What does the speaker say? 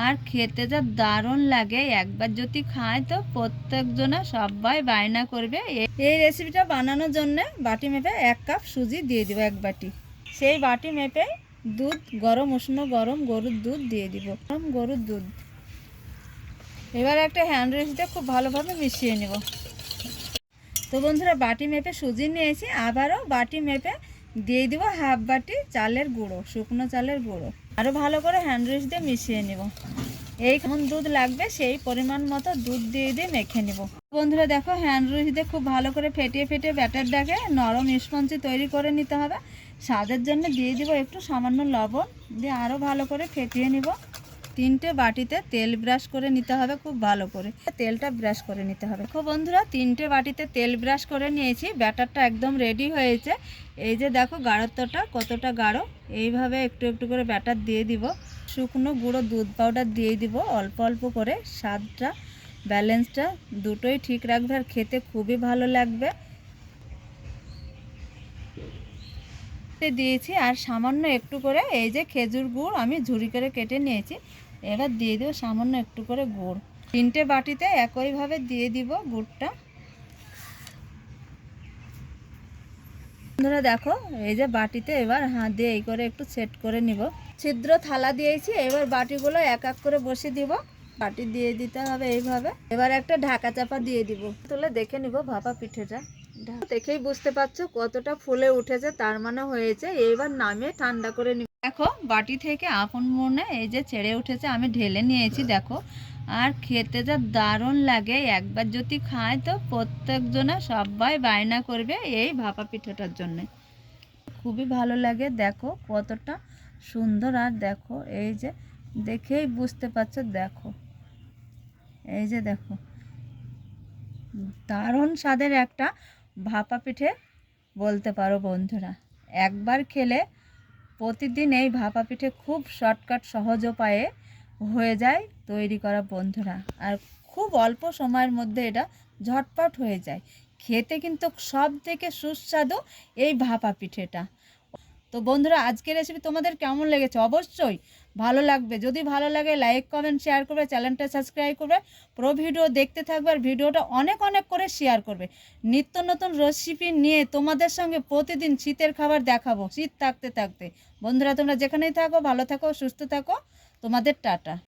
আর খেতে যা দারুণ লাগে। একবার যদি খায় তো প্রত্যেকজনে সবাই বায়না করবে। এই রেসিপিটা বানানোর জন্য বাটি মেপে 1 কাপ সুজি দিয়ে দিব, 1 বাটি। সেই বাটি মেপে দুধ, গরম উষ্ণ গরম গরুর দুধ দিয়ে দিব, গরম গরুর দুধ। এবার একটা হ্যান্ড উইক্স দিয়ে খুব ভালোভাবে মিশিয়ে নেব। তো বন্ধুরা, বাটি মেপে সুজি নিয়েছি, আবারও বাটি মেপে দিয়ে দিব হাফ বাটি চালের গুঁড়ো, শুকনো চালের গুঁড়ো। আরও ভালো করে হ্যান্ড উইক্স দিয়ে মিশিয়ে নেব। এই কেমন দুধ লাগবে সেই পরিমাণ মতো দুধ দিয়ে মেখে নেব। বন্ধুরা দেখো, হ্যান্ড উইক্স দিয়ে খুব ভালো করে ফেটিয়ে ফেটিয়ে ব্যাটারটাকে নরম স্পঞ্জি তৈরি করে নিতে হবে। স্বাদের জন্য দিয়ে দিব একটু সামান্য লবণ, দিয়ে আরও ভালো করে ফেটিয়ে নিব। 3টে বাটিতে তেল ব্রাশ করে নিতে হবে, খুব ভালো করে তেলটা ব্রাশ করে নিতে হবে। দেখো বন্ধুরা, 3টে বাটিতে তেল ব্রাশ করে নিয়েছি। ব্যাটারটা একদম রেডি হয়েছে। এই যে দেখো গাঢ়ত্বটা কতটা গাঢ়। এইভাবে একটু একটু করে ব্যাটার দিয়ে দিব। শুকনো গুঁড়ো দুধ পাউডার দিয়ে দিব অল্প অল্প করে। স্বাদটা ব্যালেন্সটা দুটোই ঠিক রাখবে আর খেতে খুবই ভালো লাগবে। দিয়েছি আর সামান্য একটু করে এই যে খেজুর গুড় আমি ঝুরি করে কেটে নিয়েছি। এবার দিয়ে দেবো সামান্য একটু করে গুড়। 3টে বাটিতে একইভাবে দিয়ে দিব গুড়টা। বন্ধুরা দেখো, এই যে বাটিতে এবার হাত দিয়ে এই করে একটু সেট করে নিব। ছিদ্র থালা দিয়েছি, এবার বাটিগুলো এক এক করে বসিয়ে দিব। বাটি দিয়ে দিতে হবে এইভাবে। এবার একটা ঢাকা চাপা দিয়ে দিব। তুলে দেখে নিব ভাপা পিঠেটা। দেখেই বুঝতে পারছো কতটা ফুলে উঠেছে, তার মানে হয়েছে। এবার নামিয়ে ঠান্ডা করে নিব। দেখো বাটি থেকে আপন মনে এই যে ছেড়ে উঠেছে, আমি ঢেলে নিয়েছি দেখো। আর খেতে যা দারুণ লাগে। একবার যদি খায় তো প্রত্যেকজনে সবাই বায়না করবে এই ভাপা পিঠাটার জন্য। খুবই ভালো লাগে। দেখো কতটা সুন্দর। আর দেখো এই যে দেখেই বুঝতে পারছো, দেখো এই যে দেখো দারুণ স্বাদের একটা ভাপা পিঠে বলতে পারো বন্ধুরা। একবার খেলে প্রতিদিন এই ভাপা পিঠে খুব শর্টকাট সহজ উপায়ে হয়ে যায় তৈরি করা বন্ধুরা। আর খুব অল্প সময়ের মধ্যে এটা ঝটপট হয়ে যায়। খেতে কিন্তু সব থেকে সুস্বাদু এই ভাপা পিঠেটা। তো বন্ধুরা, আজকের রেসিপি তোমাদের কেমন লেগেছে অবশ্যই ভালো লাগবে। যদি ভালো লাগে লাইক কমেন্ট শেয়ার করবে, চ্যানেলটা সাবস্ক্রাইব করবে, পুরো ভিডিও দেখতে থাকবে আর ভিডিওটা অনেক অনেক করে শেয়ার করবে। নিত্য নতুন রেসিপি নিয়ে তোমাদের সঙ্গে প্রতিদিন শীতের খাবার দেখাবো শীত থাকতে থাকতে। বন্ধুরা তোমরা যেখানেই থাকো ভালো থাকো, সুস্থ থাকো। তোমাদের টাটা।